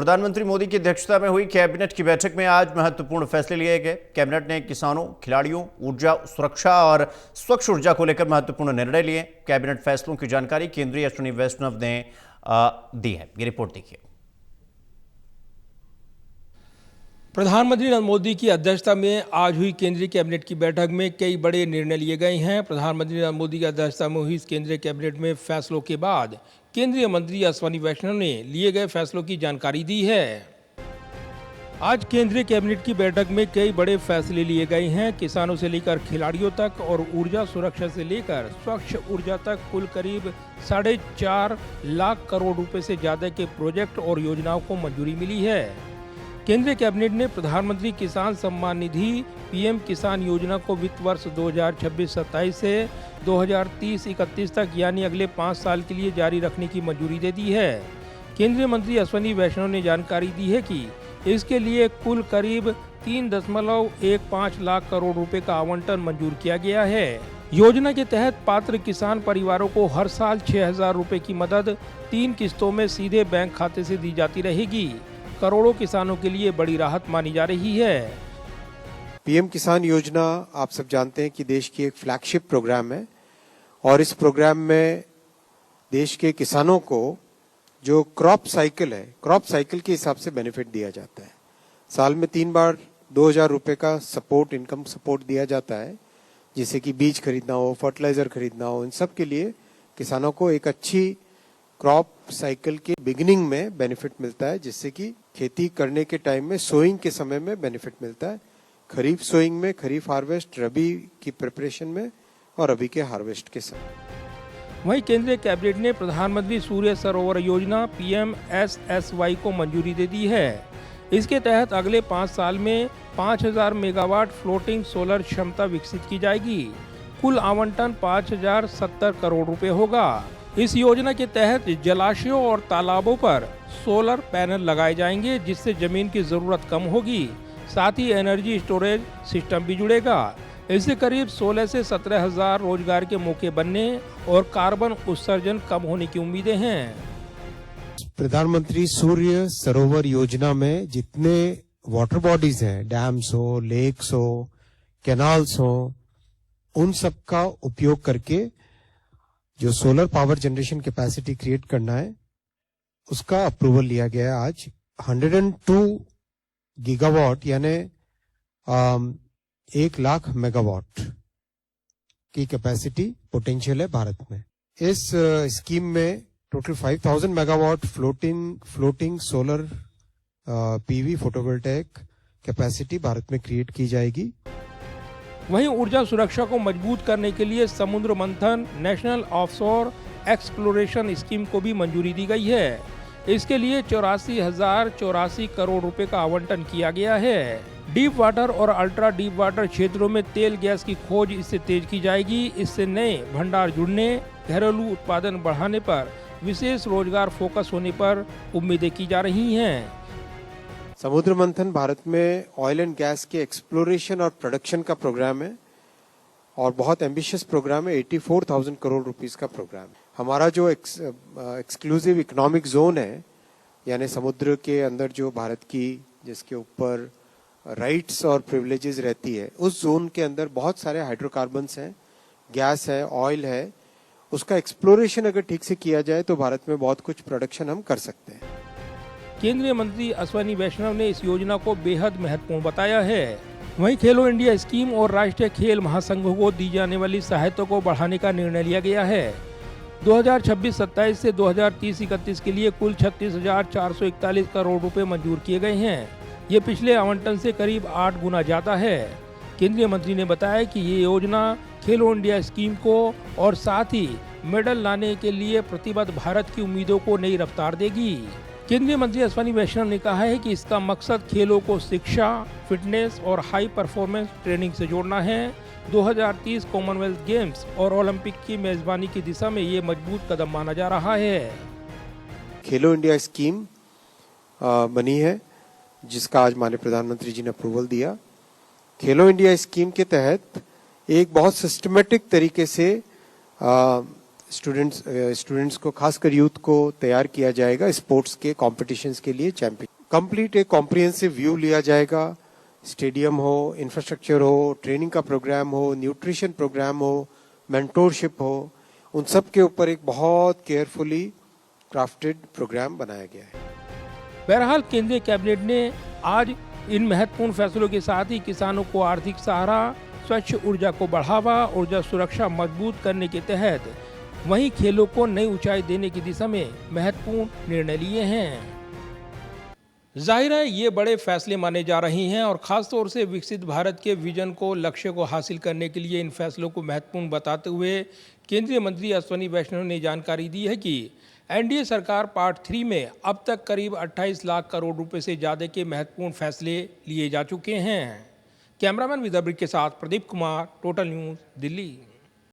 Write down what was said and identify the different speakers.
Speaker 1: प्रधानमंत्री मोदी की अध्यक्षता में हुई कैबिनेट की बैठक में आज महत्वपूर्ण फैसले लिए गए। कैबिनेट ने किसानों, खिलाड़ियों, ऊर्जा सुरक्षा और स्वच्छ ऊर्जा को लेकर महत्वपूर्ण निर्णय लिए। कैबिनेट फैसलों की जानकारी केंद्रीय अश्विनी वैष्णव ने दी है। ये रिपोर्ट देखिए।
Speaker 2: प्रधानमंत्री नरेंद्र मोदी की अध्यक्षता में आज हुई केंद्रीय कैबिनेट की बैठक में कई बड़े निर्णय लिए गए हैं। प्रधानमंत्री नरेंद्र मोदी की अध्यक्षता में हुई इस केंद्रीय कैबिनेट में फैसलों के बाद केंद्रीय मंत्री अश्विनी वैष्णव ने लिए गए फैसलों की जानकारी दी है। आज केंद्रीय कैबिनेट की बैठक में कई बड़े फैसले लिए गए हैं। किसानों से लेकर खिलाड़ियों तक और ऊर्जा सुरक्षा से लेकर स्वच्छ ऊर्जा तक कुल करीब 4.5 लाख करोड़ रुपए से ज्यादा के प्रोजेक्ट और योजनाओं को मंजूरी मिली है। केंद्रीय कैबिनेट ने प्रधानमंत्री किसान सम्मान निधि पीएम किसान योजना को वित्त वर्ष 2026-27 से 2030-31 तक यानी अगले 5 साल के लिए जारी रखने की मंजूरी दे दी है। केंद्रीय मंत्री अश्विनी वैष्णव ने जानकारी दी है कि इसके लिए कुल करीब 3.15 लाख करोड़ रुपए का आवंटन मंजूर किया गया है। योजना के तहत पात्र किसान परिवारों को हर साल 6,000 रुपए की मदद 3 किस्तों में सीधे बैंक खाते से दी जाती रहेगी। करोड़ों किसानों के लिए बड़ी राहत मानी जा रही है।
Speaker 3: पीएम किसान योजना आप सब जानते हैं कि देश की एक फ्लैगशिप प्रोग्राम है और इस प्रोग्राम में देश के किसानों को जो क्रॉप साइकिल के हिसाब से बेनिफिट दिया जाता है। साल में 3 बार 2,000 रुपए का सपोर्ट, इनकम सपोर्ट दिया जाता है, जिससे कि बीज खरीदना हो, फर्टिलाइजर खरीदना हो, इन सब के लिए किसानों को एक अच्छी क्रॉप साइकिल के बिगिनिंग में बेनिफिट मिलता है, जिससे कि खेती करने के टाइम में सोइंग के समय में बेनिफिट मिलता है। खरीफ सोइंग में, खरीफ हार्वेस्ट, रबी की प्रिपरेशन में और रबी के हार्वेस्ट के समय।
Speaker 2: वहीं केंद्रीय कैबिनेट ने प्रधानमंत्री सूर्य सरोवर योजना PMSSY को मंजूरी दे दी है। इसके तहत अगले 5 साल में 5,000 मेगावाट फ्लोटिंग सोलर क्षमता विकसित की जाएगी। कुल आवंटन 5,070 करोड़ रुपए होगा। इस योजना के तहत जलाशयों और तालाबों पर सोलर पैनल लगाए जाएंगे, जिससे जमीन की जरूरत कम होगी। साथ ही एनर्जी स्टोरेज सिस्टम भी जुड़ेगा। इससे करीब 16 से 17,000 रोजगार के मौके बनने और कार्बन उत्सर्जन कम होने की उम्मीदें हैं।
Speaker 3: प्रधानमंत्री सूर्य सरोवर योजना में जितने वाटर बॉडीज हैं, डैम्स हो, लेक्स हो, कैनाल्स हो, उन सब का उपयोग करके जो solar power generation capacity create करना है, उसका अप्रूवल लिया गया आज। 102 गीगावाट यानी 1 लाख मेगावाट की कैपेसिटी पोटेंशियल है भारत में। इस स्कीम में total 5,000 megawatt floating solar PV photovoltaic capacity Bharat में क्रिएट की जाएगी।
Speaker 2: वहीं ऊर्जा सुरक्षा को मजबूत करने के लिए समुद्र मंथन नेशनल ऑफशोर एक्सप्लोरेशन स्कीम को भी मंजूरी दी गई है। इसके लिए 84,084 करोड़ रुपए का आवंटन किया गया है। डीप वाटर और अल्ट्रा डीप वाटर क्षेत्रों में तेल गैस की खोज इससे तेज की जाएगी। इससे नए भंडार जुड़ने, घरेलू उत्पादन बढ़ाने पर विशेष रोजगार फोकस होने पर उम्मीदें की जा रही हैं।
Speaker 3: समुद्र मंथन भारत में ऑयल एंड गैस के एक्सप्लोरेशन और प्रोडक्शन का प्रोग्राम है और बहुत एम्बिशियस प्रोग्राम है। 84,000 करोड़ रुपीस का प्रोग्राम है। हमारा जो एक्सक्लूसिव इकोनॉमिक जोन है, यानी समुद्र के अंदर जो भारत की जिसके ऊपर राइट्स और प्रिविलेजेस रहती है, उस जोन के अंदर बहुत सारे हाइड्रोकार्बन्स हैं, गैस है, ऑयल है। उसका एक्सप्लोरेशन अगर ठीक से किया जाए तो भारत में बहुत कुछ प्रोडक्शन हम कर सकते हैं।
Speaker 2: केंद्रीय मंत्री अश्विनी वैष्णव ने इस योजना को बेहद महत्वपूर्ण बताया है। वहीं खेलो इंडिया स्कीम और राष्ट्रीय खेल महासंघों को दी जाने वाली सहायता को बढ़ाने का निर्णय लिया गया है। 2026-27 से 2030-31 के लिए कुल 36,441 करोड़ रुपए मंजूर किए गए हैं। ये पिछले आवंटन से करीब 8 गुना ज्यादा है। केंद्रीय मंत्री ने बताया कि ये योजना खेलो इंडिया स्कीम को और साथ ही मेडल लाने के लिए प्रतिबद्ध भारत की उम्मीदों को नई रफ्तार देगी। केंद्रीय मंत्री अश्विनी वैष्णव ने कहा है कि इसका मकसद खेलों को शिक्षा, फिटनेस और हाई परफॉर्मेंस ट्रेनिंग से जोड़ना है। 2030 कॉमनवेल्थ गेम्स और ओलंपिक की मेजबानी की दिशा में ये मजबूत कदम माना जा रहा है।
Speaker 3: खेलो इंडिया स्कीम बनी है, जिसका आज माननीय प्रधानमंत्री जी ने अप्रूवल दिया। खेलो इंडिया स्कीम के तहत एक बहुत सिस्टमेटिक तरीके से स्टूडेंट्स को, खासकर यूथ को तैयार किया जाएगा स्पोर्ट्स के कॉम्पिटिशन्स के लिए, चैंपियन कंप्लीट एक कॉम्प्रिहेंसिव व्यू लिया जाएगा। स्टेडियम हो, इंफ्रास्ट्रक्चर हो, ट्रेनिंग का प्रोग्राम हो, न्यूट्रिशन प्रोग्राम हो, मेंटोरशिप हो, उन सब के ऊपर एक बहुत केयरफुली क्राफ्टेड प्रोग्राम बनाया गया है।
Speaker 2: बहरहाल केंद्रीय कैबिनेट ने आज इन महत्वपूर्ण फैसलों के साथ ही किसानों को आर्थिक सहारा, स्वच्छ ऊर्जा को बढ़ावा, ऊर्जा सुरक्षा मजबूत करने के तहत वहीं खेलों को नई ऊंचाई देने की दिशा में महत्वपूर्ण निर्णय लिए हैं। जाहिर है ये बड़े फैसले माने जा रहे हैं और ख़ासतौर से विकसित भारत के विजन को, लक्ष्य को हासिल करने के लिए इन फैसलों को महत्वपूर्ण बताते हुए केंद्रीय मंत्री अश्विनी वैष्णव ने जानकारी दी है कि एनडीए सरकार पार्ट 3 में अब तक करीब 28 लाख करोड़ रुपए से ज़्यादा के महत्वपूर्ण फैसले लिए जा चुके हैं। कैमरामैन विदाब्रिक के साथ प्रदीप कुमार, टोटल न्यूज़, दिल्ली।